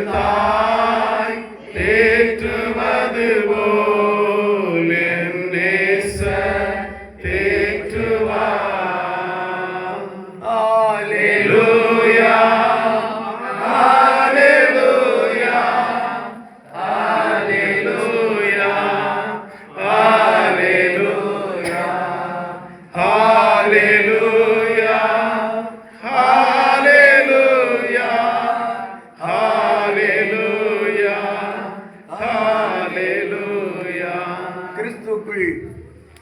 தாய் தேற்றுவது போல் என் நேசர் தேற்றுவார். அல்லேலூயா, அல்லேலூயா, அல்லேலூயா, அல்லேலூயா, அல்லேலூயா, அல்லேலூயா, அல்லேலூயா, அல்லேலூயா. கிறிஸ்துவுக்குள்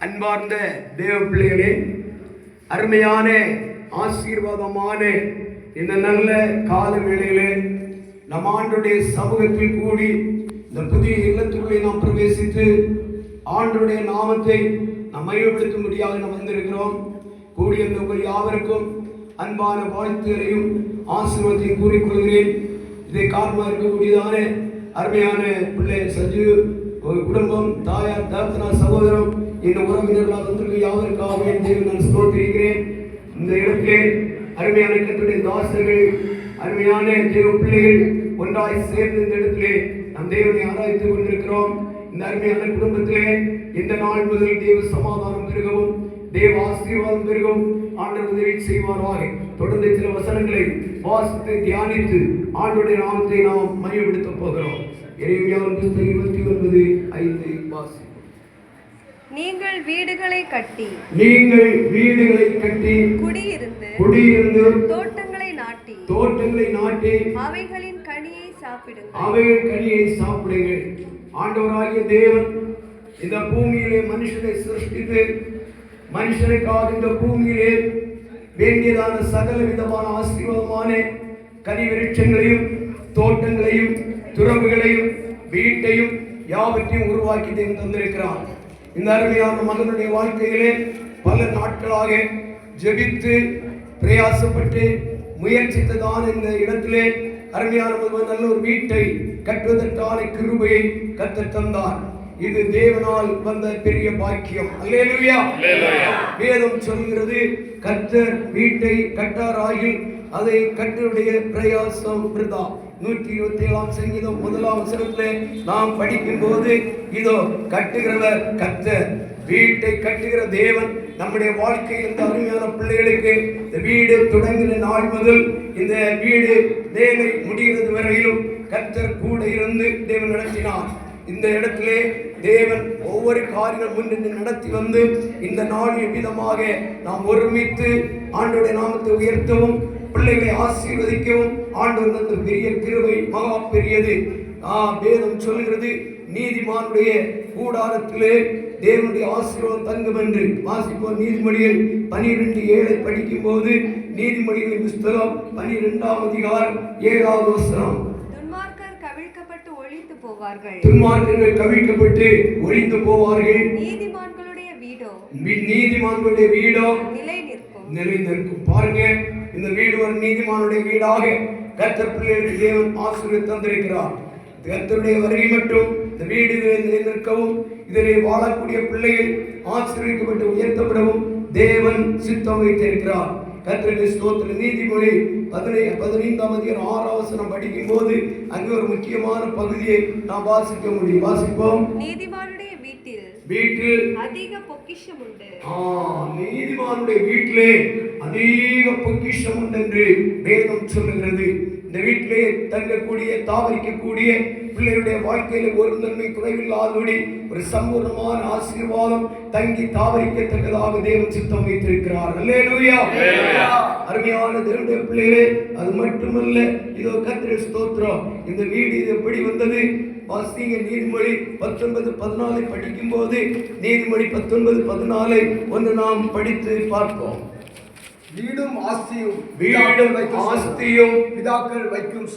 அன்பார்ந்த தேவ பிள்ளைகளே, அருமையான ஆசீர்வாதமான இந்த நல்ல கால வேளையிலே நம் ஆண்டுடைய சமூகத்தில் கூடி இந்த புதிய இல்லத்துக்குள்ளே நாம் பிரவேசித்து ஆண்டுடைய நாமத்தை நாம் மையப்படுத்தும்படியாக நாம் வந்திருக்கிறோம். கூடிய உங்கள் யாவருக்கும் அன்பான வாழ்த்துகளையும் ஆசீர்வாதத்தையும் கூறிக்கொள்கிறேன். இதை காரணமாக இருக்கக்கூடியதான அருமையான பிள்ளை சஜு குடும்பம், தாயார், தகப்பனார், சகோதரம், இந்த உறவினர்களால் வந்திருக்க யாவருக்காக நான் ஸ்தோத்திரிக்கிறேன். இந்த இடத்திலே அருமையான கர்த்தருடைய தாசர்கள், அருமையான தேவ பிள்ளைகள் ஒன்றாய் சேர்ந்து இந்த இடத்திலே நம் தேவனை ஆராய்த்துக் கொண்டிருக்கிறோம். இந்த அருமையான குடும்பத்திலே இந்த நாள் முதல் தேவ சமாதானம் பெருகவும், தேவ ஆசீர்வாதம் பெருகவும் ஆண்டவர் உதவி செய்வாராக. தொடர்ந்து சில வசனங்களை வாசித்து தியானித்து ஆண்டுடைய நாமத்தை நாம் மையப்படுத்த போகிறோம். எரேமியா 29:5 வாசி. நீங்கள் வீடுகளை கட்டி குடியிருந்து தோட்டங்களை நாட்டி அவைகளின் கனியை சாப்பிடுங்கள். ஆண்டவராகிய தேவன் இந்த பூமியிலே மனுஷனை சிருஷ்டித்து மனுஷனுக்காக இந்த பூமியிலே வேண்டியதான சகல விதமான ஆசீர்வாதமான கனி விருட்சங்களையும் தோட்டங்களையும் துறவுகளையும் வீட்டையும் யாவற்றையும் உருவாக்கி தேவன் தந்திருக்கிறார். இந்த அருமையான மகனுடைய வாழ்க்கையிலே பல நாட்களாக ஜெபித்து பிரயாசப்பட்டு முயற்சித்ததான இந்த இடத்திலே அருமையான நல்ல ஒரு வீட்டை கட்டுவதற்கான கிருபையை கர்த்தர் தந்தார். இது தேவனால் வந்த பெரிய பாக்கியம். அல்லேலூயா. வேதம் சொல்கிறது, கர்த்தர் வீட்டை கட்டாராயில் அதை கட்டுடைய பிரயாசம் விருதா. 127 சங்கீதம் 1 வசனத்திலே நாம் படிக்கும் போது, இதோ கட்டுகிறவர் கர்த்தர், வீட்டை கட்டுகிற தேவன். நம்முடைய வாழ்க்கையில் இந்த அருமையான பிள்ளைகளுக்கு இந்த வீடு தொடங்கின நாள் முதல் இந்த வீடு வேலை முடிகிறது வரையிலும் கர்த்தர் கூட இருந்து தேவன் நடத்தினார். இந்த இடத்திலே தேவன் ஒவ்வொரு காரியங்கள் முன்னின்று நடத்தி வந்து இந்த நாளின் விதமாக நாம் ஒருமித்து ஆண்டவருடைய நாமத்தை உயர்த்தவும் பிள்ளைகளை ஆசீர்வதிக்கவும் ஆண்டவர் பெரிய கிருபை மகா பெரியது. வேதம் சொல்கிறது, நீதிமானுடைய கூடாரத்திலே தேவனுடைய ஆசீர்வாதம் தங்கும் என்று வாசிப்போம். நீதிமொழிகள் 12:7 படிக்கும் போது, நீதிமொழிகளின் புஸ்தகம் 12ஆம் அதிகாரம் 7வது வசனம். துன்மார்க்கர்கள் கவிழ்க்கப்பட்டு ஒழிந்து போவார்கள். நீதிமான்களுடைய வீடோ நிலை நிற்கும். பாருங்க, இந்த வீடு ஒரு நீதிமானுடைய வீடாக கர்த்தர் பிள்ளைகளுக்கு தேவன் ஆசீர்வாதம் தந்திருக்கிறார். கர்த்தருடைய வருகை மட்டும் இந்த வீடு நிற்கவும் இதிலே வாழக்கூடிய பிள்ளைகள் ஆசீர்வதிக்கப்பட்டு உயர்த்தப்படவும் தேவன் சித்தம் வைத்திருக்கிறார். கர்த்தருடைய ஸ்தோத்திரம். நீதிமொழி 15ஆம் அதிகாரம் 6வது வசனம் படிக்கும் போது அங்கு ஒரு முக்கியமான பகுதியை நாம் வாசிக்க முடியும். வாசிப்போம். நீதிமானுடைய வீட்டில் அதிக பொக்கிஷம் உண்டு. நீதிமானுடைய வீட்டிலே அதிக பொக்கிஷம் உண்டு என்று வேதம் சொல்லுகிறது. இந்த வீட்டிலே தங்கக்கூடிய தாவரிக்கக்கூடிய பிள்ளைகளுடைய வாழ்க்கையில ஒரு நன்மை குறைவில்லாதபடி ஒரு சம்பூர்ணமான ஆசீர்வாதம் தங்கி தாவரிக்கத்தக்கதாக தேவன் சித்தம் வைத்திருக்கிறார். அல்லேலூயா. அருமையான தேவனுடைய பிள்ளைகளே, அது மட்டுமல்ல, இதோ கர்த்தருடைய ஸ்தோத்திரம். இந்த வீடு எப்படி வந்தது? வாசிங்க. நீதிமொழி 19:14 படிக்கும் போது, நீதிமொழி 19:14 ஒன்று நாம் படித்து பார்ப்போம். வீடும் ஆஸ்தியும் பிதாக்கள் வைக்கும்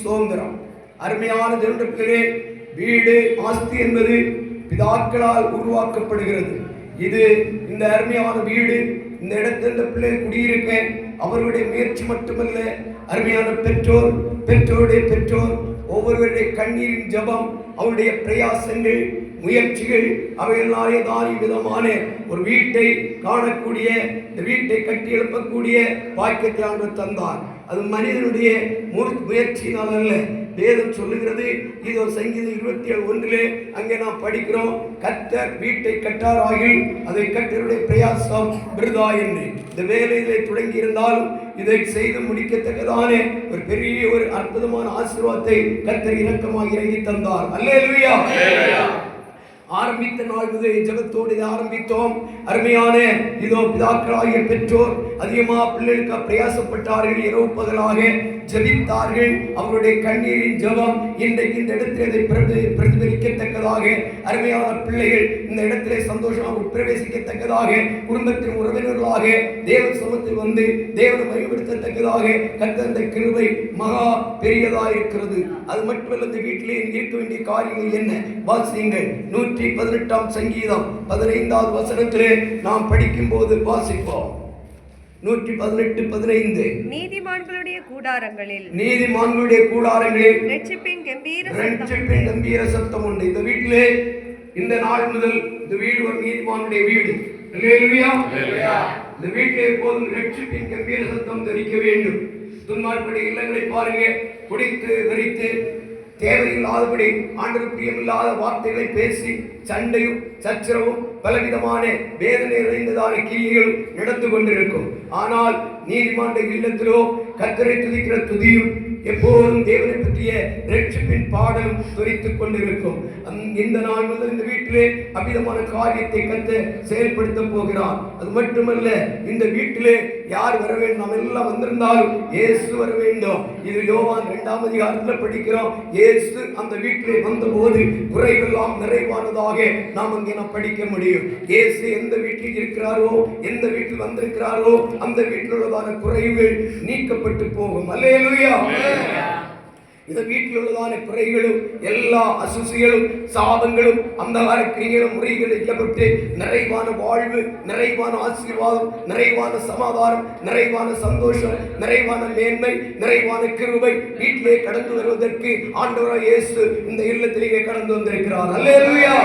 சுதந்திரம். அருமையான தேவனுடைய வீடு ஆஸ்தி என்பது பிதாக்களால் உருவாக்கப்படுகிறது. இது இந்த அருமையான வீடு, இந்த இடத்தில் இந்த பிள்ளை குடியிருக்க அவர்களுடைய முயற்சி மட்டுமல்ல, அருமையான பெற்றோருடைய பெற்றோர் ஒவ்வொருவருடைய கண்ணீரின் ஜபம், அவருடைய பிரயாசங்கள் முயற்சிகள் அவைகளாலே தான் விதமான ஒரு வீட்டை காணக்கூடிய, இந்த வீட்டை கட்டி எழுப்பக்கூடிய பாக்கியத்தை ஆண்டவர் தந்தார். அது மனிதனுடைய முயற்சியினால் அல்ல. வேதம் சொல்லுகிறது, இதோ சங்கீதம் 27:1 அங்கே நாம் படிக்கிறோம், கர்த்தர் வீட்டை கட்டாராகில் அதை கர்த்தருடைய பிரயாசம் விருதா என்று. இந்த வேலையிலே தொடங்கி இருந்தாலும் இதை செய்து முடிக்கத்தக்கதான ஒரு பெரிய ஒரு அற்புதமான ஆசீர்வாதத்தை கர்த்தர் இரக்கமாக இறங்கி தந்தார். அல்லேலூயா. ஆரம்பித்த நாள் முதல் ஜெபத்தோடு ஆரம்பித்தோம். அருமையான இதோ பிதாக்களாகிய பெற்றோர் அதிகமாக பிள்ளைகளுக்கு பிரயாசப்பட்டார்கள், இரவு பகலாக ஜெபித்தார்கள். அவருடைய கண்ணீரின் ஜெபம் இன்றைக்கு இந்த இடத்திலே பிரதிபலிக்கத்தக்கதாக, அருமையான பிள்ளைகள் இந்த இடத்திலே சந்தோஷமாக பிரவேசிக்கத்தக்கதாக, குடும்பத்தின் உறவினர்களாக தேவ சமூகத்தில் வந்து தேவனை மகிமைப்படுத்தத்தக்கதாக கர்த்தர் இந்த கிருபை மகா பெரியதாக இருக்கிறது. அது மட்டுமல்ல, இந்த வீட்டிலே இருக்க வேண்டிய காரியங்கள் என்ன? வாசியுங்கள். 118 சங்கீதம் 15வது வசனத்திலே நாம் படிக்கும் போது வாசிப்போம். 118:15 நீதிமான்களுடைய கூடாரங்களில் இரட்சிப்பின் கம்பீர சத்தம் உண்டு. இந்த வீட்டிலே இந்த நாள் முதல் இந்த வீடு ஒரு நீதிமானுடைய வீடு. அல்லேலூயா. இந்த வீட்டிலே எப்போதும் இரட்சிப்பின் கம்பீர சத்தம் தெரிவிக்க வேண்டும். துன்மார்ப்படி இல்லங்களை பாருங்க, குடித்து வெறித்து தேவையில்லாதபடி ஆண்டவர் பிரியமில்லாத வார்த்தைகளை பேசி சண்டையும் சச்சரவும் பலவிதமான வேதனை நிறைந்ததான கிரியைகளும் நடந்து கொண்டிருக்கும். ஆனால் நீதிமானுடைய இல்லத்திலோ கர்த்தரை துதிக்கிற துதியும் எப்போதும் தேவனை பற்றிய இரட்சிப்பின் பாடலும் துரித்துக் கொண்டிருக்கும். இந்த நாள் முதல் இந்த வீட்டிலே அபிதமான காரியத்தை கர்த்தர் செயல்படுத்த போகிறார். அது மட்டுமல்ல, இந்த வீட்டிலே யார் வர வேண்டும்? நாம் எல்லாம் வந்திருந்தாலும் இயேசு வர வேண்டும். இது யோவான் 2ஆம் அதிகாரத்தில் படிக்கிறோம். இயேசு அந்த வீட்டிலே வந்தபோது குறைவெல்லாம் நிறைவானதாக நாம் அங்கே படிக்க முடியும். இயேசு எந்த வீட்டில் இருக்கிறாரோ, எந்த வீட்டில் வந்திருக்கிறாரோ, அந்த வீட்டில் உள்ளதான குறைவுகள் நீக்கப்பட்டு போகும். அல்லேலூயா. இந்த வீட்டில் உள்ளதான குறைகளும் எல்லா அசுசிகளும் சாபங்களும் அந்தகார கிரியைகளும் முறைகளிக்கப்பட்டு நிறைவான வாழ்வு, நிறைவான ஆசீர்வாதம், நிறைவான சமாதானம், நிறைவான சந்தோஷம், நிறைவான மேன்மை, நிறைவான கிருபை வீட்டிலே கடந்து வருவதற்கு ஆண்டவராகிய இயேசு இந்த இல்லத்திலேயே கடந்து வந்திருக்கிறார். அல்லேலூயா.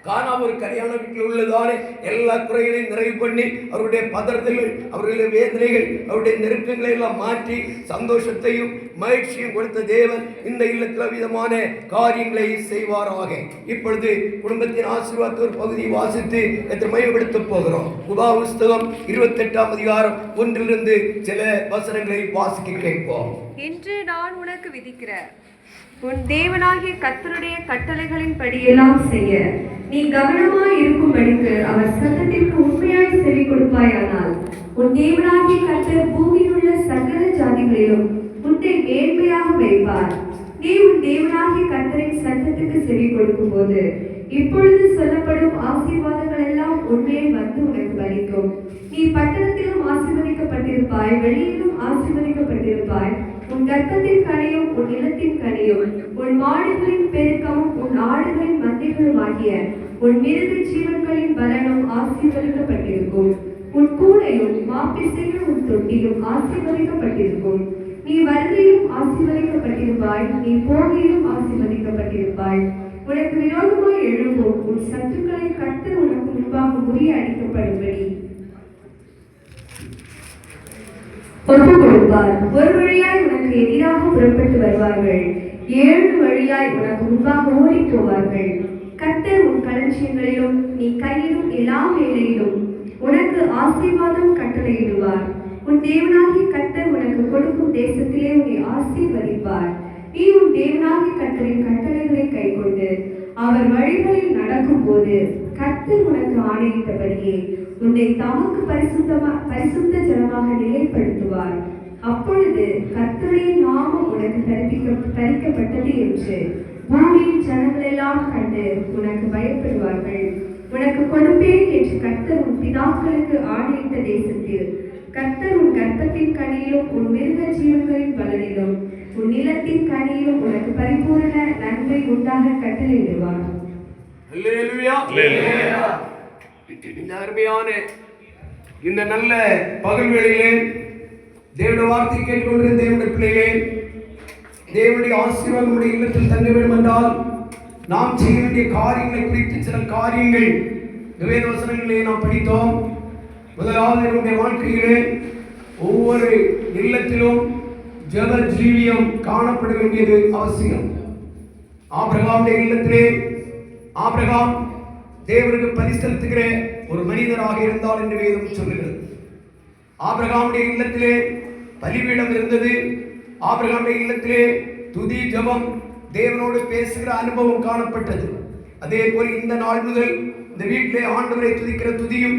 காணாம ஒரு கல்யாண வீட்டில் உள்ளதான எல்லா குறைகளையும் நிறைவு பண்ணி அவருடைய பதறுதல்கள், அவருடைய வேதனைகள், அவருடைய நெருக்கங்களை எல்லாம் மாற்றி சந்தோஷத்தையும் மகிழ்ச்சியும் கொடுத்த தேவன் இந்த இல்லத்தில் விதமான காரியங்களை செய்வாராக. இப்பொழுது குடும்பத்தின் ஆசீர்வாதத்தை ஒரு பகுதியை வாசித்து மையப்படுத்த போகிறோம். உபா புஸ்தகம் 28ஆம் அதிகாரம் 1 சில வசனங்களை வாசிக்க கேட்போம். இன்று நான் உனக்கு விதிக்கிற உன் தேவனாகிய கர்த்தருடைய கட்டளைகளின் படியெல்லாம் செய்ய நீ கவனமாய் இருக்கும்படிக்கு அவர் சத்தத்திற்கு உண்மையாய் செவி கொடுப்பாயானால் உன் தேவனாகிய கர்த்தர் பூமியில் உள்ள சகல ஜாதிகளிலும் உன்னை மேன்மையாக வைப்பார். நீ உன் தேவனாகிய கர்த்தரின் சத்தத்துக்கு செவி கொடுக்கும் போது இப்பொழுது சொல்லப்படும் ஆசீர்வாதங்கள் எல்லாம் உண்மையை வந்து உனக்கு பலிக்கும். நீ பட்டணத்திலும் ஆசீர்வதிக்கப்பட்டிருப்பாய், வெளியிலும் ஆசீர்வதிக்கப்பட்டிருப்பாய். உன் கர்ப்பத்தின் கனியும் உன் நிலத்தின் கனியும் உன் மாடுகளின் பெருக்கமும் உன் ஆடுகளின் மந்தைகளும் ஆகிய உன் மிருக ஜீவன்களின் பலனும் ஆசீர்வதிக்கப்பட்டிருக்கும். உன் கூடையும் மாப்பிசையும் உன் தொட்டியும் ஆசீர்வதிக்கப்பட்டிருக்கும். நீ வருகையிலும் ஆசீர்வதிக்கப்பட்டிருப்பாய், நீ போகையிலும் ஆசீர்வதிக்கப்பட்டிருப்பாய். உனக்கு விரோதமாய் எழும்பும் உன் சத்துக்களை கர்த்தர் உனக்கு முன்பாக முறியடிக்கப்படும்படி ஒப்பு கொடுப்பார். ஒரு வழியாய் உனக்கு எதிராக புறப்பட்டு வருவார்கள், 7 வழியாய் உனக்கு முன்பாக ஓடி போவார்கள். கர்த்தர் உன் களஞ்சியங்களிலும் நீ கையிலும் எல்லா வேலையிலும் உனக்கு ஆசீர்வாதம் கட்டளையிடுவார். உன் தேவனாகிய கர்த்தர் உனக்கு கொடுக்கும் தேசத்திலே உன்னை ஆசீர்வதிப்பார். நீ உன் தேவனாகிய கர்த்தரின் கட்டளைகளை கைக்கொண்டு அவர் வழிகளில் நடக்கும் போது கர்த்தர் உனக்கு ஆணையிட்டபடியே உன்னை தமக்கு பரிசுத்த ஜனமாக நிலைப்படுத்துவார். அப்பொழுது கர்த்தருடைய நாமம் உனக்கு தரிக்கப்பட்டது என்று பூமியின் ஜனங்கள் எல்லாம் கண்டு உனக்கு பயப்படுவார்கள். உனக்கு கொடுப்பேன் என்று கர்த்தர் உன் பிதாக்களுக்கு ஆணையிட்ட தேசத்தில் கர்த்தர் உன் கர்ப்பத்தின் கனியிலும் உன் மிருக ஜீவன்களின் பலனிலும் உன் நிலத்தின் கனியிலும் உனக்கு பரிபூரண நன்மை உண்டாக கட்டளையிடுவார். இந்த அருமையான இந்த நல்ல பகல் வேளையிலே தேவனுடைய வார்த்தை கேட்டுக்கொண்டிருந்த தேவனுடைய பிள்ளைகளே, தேவனுடைய ஆசீர்வாதம் உடைய இல்லத்தில் தங்க வேண்டும் என்றால் நாம் செய்ய வேண்டிய காரியங்களை குறித்து சில காரியங்கள் வேத வசனங்களிலே நாம் படித்தோம். முதலாவது, என்னுடைய வாழ்க்கையிலே ஒவ்வொரு இல்லத்திலும் ஜெப ஜீவியம் காணப்பட வேண்டியது அவசியம். ஆபிரகாமுடைய இல்லத்திலே ஆபிரகாம் தேவனுக்கு பலி செலுத்துகிற ஒரு மனிதராக இருந்தார் என்று வேதம் சொல்லுகிறது. ஆபிரகாமுடைய இல்லத்திலே பலிபீடம் இருந்தது. ஆபிரகாமுடைய இல்லத்திலே துதி ஜெபம் தேவனோடு பேசுகிற அனுபவம் காணப்பட்டது. அதே போல் இந்த நாள் முதல் இந்த வீட்டிலே ஆண்டவரை துதிக்கிற துதியும்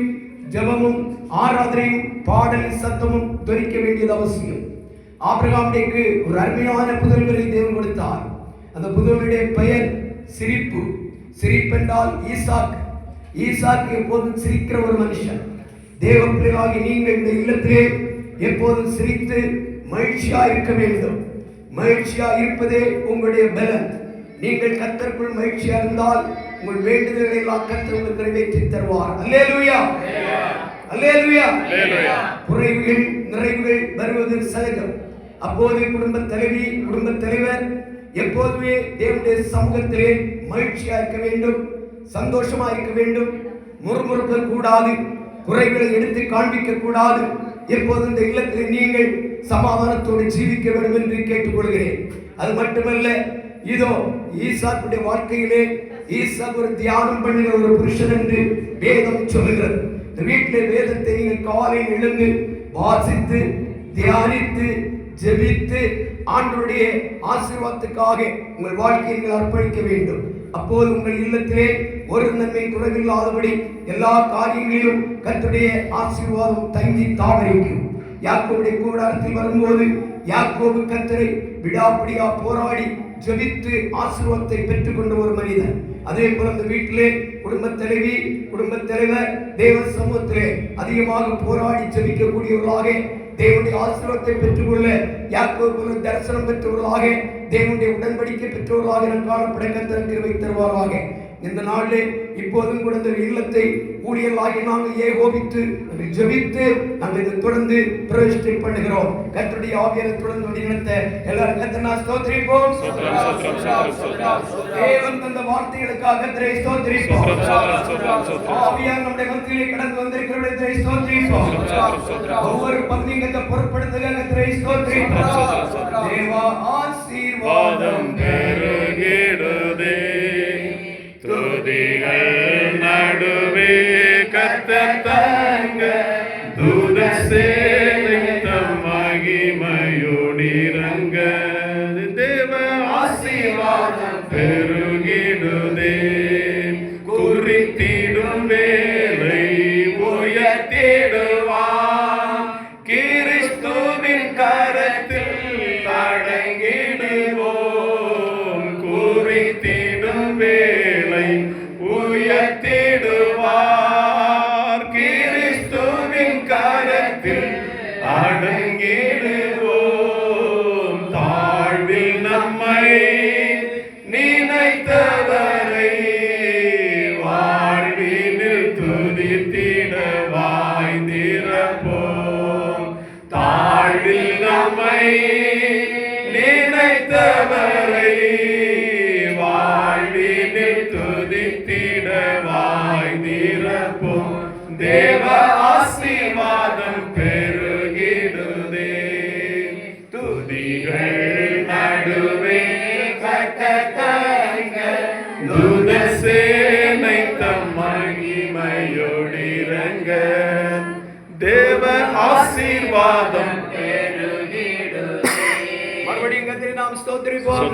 ஜெபமும் ஆராதனையும் பாடலின் சத்தமும் துதிக்க வேண்டியது அவசியம். ஆபிரகாமுக்கு ஒரு அருமையான புதல்வரை தேவன் கொடுத்தார். அந்த புதல்வருடைய பெயர் சிரிப்பு. சிரிப்பென்றால் ஈசாக். ஈசாக் எப்போதும் சிரிக்கிற ஒரு மனுஷன். தேவ பிள்ளைகளாகி நீங்கள் இந்த இல்லத்திலே எப்போதும் சிரித்து மகிழ்ச்சியா இருக்க வேண்டும். மகிழ்ச்சியா இருப்பதே உங்களுடைய பலம். நீங்கள் கர்த்தருக்குள் மகிழ்ச்சியா இருந்தால் உங்கள் வேண்டுதல்களை எல்லாம் கர்த்தர் உங்களுக்கு நிறைவேற்றி தருவார். அல்லேலூயா, அல்லேலூயா. குறைவுகள் நிறைவுகள் வருவது சகஜம். அப்போது குடும்ப தலைவி குடும்ப தலைவர் எப்போதுமே தேவனுடைய சமூகத்திலே மகிழ்ச்சியா இருக்க வேண்டும், சந்தோஷமா இருக்க வேண்டும். முறுமுறுக்க கூடாது, குறைகளை எடுத்து காண்பிக்க கூடாது. எப்போது இந்த இல்லத்தில் நீங்கள் சமாதானத்தோடு ஜீவிக்க வேண்டும் என்று கேட்டுக்கொள்கிறேன். அது மட்டுமல்ல, இதோ ஈசாக்குடைய வாழ்க்கையிலே ஈசாக் ஒரு தியானம் பண்ணுகிற ஒரு புருஷன் என்று வேதம் சொல்லுகிறது. இந்த வீட்டிலே வேதத்தை நீங்கள் காலையில் எழுந்து வாசித்து தியானித்து ஜெபித்து ஆண்டவருடைய ஆசீர்வாதத்துக்காக உங்கள் வாழ்க்கையை நீங்கள் அர்ப்பணிக்க வேண்டும். அப்போது உங்கள் இல்லத்திலே ஒரு நன்மை குறைவில்லாதபடி எல்லா காரியங்களிலும் கர்த்தருடைய ஆசீர்வாதம் தங்கி தாவரிக்கும். யாக்கோபுடைய கூடாரத்தில் வரும்போது யாக்கோபு கர்த்தரை விடாப்பிடியா போராடி ஜெபித்து ஆசீர்வாதத்தை பெற்றுக் கொண்ட ஒரு மனிதன். அதே போல அந்த வீட்டிலே குடும்ப தலைவி குடும்ப தலைவர் தேவ சமூகத்திலே அதிகமாக போராடி ஜெபிக்கக்கூடியவர்களாக தேவனுடைய ஆசீர்வாதத்தை பெற்றுக்கொள்ள யாக்கோபு தரிசனம் பெற்றவர்களாக தேவனுடைய உடன்படிக்கை பெற்றவர்களாக காணப்பட கர்த்தர் கிருபை தருவாராக. இந்த நாளிலே இப்போதும் கூட இந்த இல்லத்தை ஊழியர்களாகி நாங்கள் ஏகோபித்து ஜெபித்து நாங்கள் இதை தொடர்ந்து பிரதிஷ்டை பண்ணுகிறோம். கர்த்தருடைய ஆவியாரை தொடர்ந்து வழிநடத்த எல்லாரும் கர்த்தரை ஸ்தோத்திரிப்போம். தேவன் தந்த வார்த்தைகளுக்காக கர்த்தரை ஸ்தோத்திரிப்போம். ஆவியார் நம்முடைய மத்தியிலே கடந்து வந்திருக்கிறவர்களை ஸ்தோத்திரிப்போம். ஒவ்வொரு பங்குகளை பொறுப்படுத்துக கர்த்தரை ஸ்தோத்திரிப்போம். தேவா ஆசீர்வாதம் பெருகிடுதே துதிகள் நடுவே கர்த்தர் தங்க தூத சேனை தம் மகிமையோடிரங்க தேவ ஆசீர்வாதம் பெருகிடுதே குறித்திடும் வேலை உயர்த்திடுவான் கிறிஸ்துவின் கரத்தில் அடங்கிடுவோம் குறித்திடும் வேலை உயர்த்திடுவார் கிறிஸ்துவின் கரத்தில் அடங்கிடுவோம் தாழ்வில் நம்மை நினைத்தவரை வாழ்வினில் துதித்திட வாய்ந்திருப்போம் தாழ்வில் நம்மை நினைத்தவரை வாழ்வினில் துதித்திட வாய்ந்திருப்போம் தேவ ஆசீர்வாதம் பெருகிடுதே துதிகள் நடுவே கர்த்தர் தூத சேனை தம் மகிமையோடிரங்க தேவ ஆசீர்வாதம் மறுபடியும் கர்த்தரை நாம் ஸ்தோத்திரிப்போம்.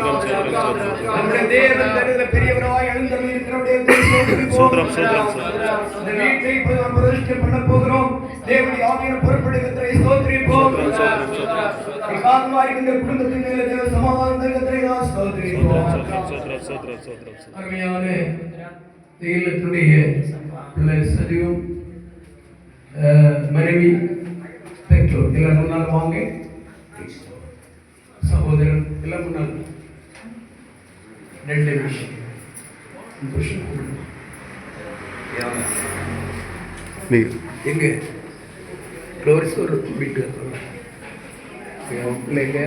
நம்முடைய தேவன் தன்னுடைய பெரியவராய் எழுந்தருளி இருக்கிறவருடைய ஸ்தோத்திரிப்போம். இந்த வீட்டை இப்போது நாம் பிரதிஷ்டை பண்ண போகிறோம். தேவனுடைய ஆவியான பொறுப்படை கர்த்தரை ஸ்தோத்திரிப்போம். காரணமாக இருக்கின்ற குடும்பத்தின் மேலே தேவ சமாதானத்தை கர்த்தரை நாம் ஸ்தோத்திரிப்போம். அருமையான இல்லத்துடைய பிள்ளை சரியும் மனைவி பெற்றோர் எல்லாம் முன்னால் வாங்க. சகோதரன் எல்லாம் முன்னால் 2 நிமிஷம் எங்க ஃப்ளோரிஸ் ஒரு வீட்டு பிள்ளைங்க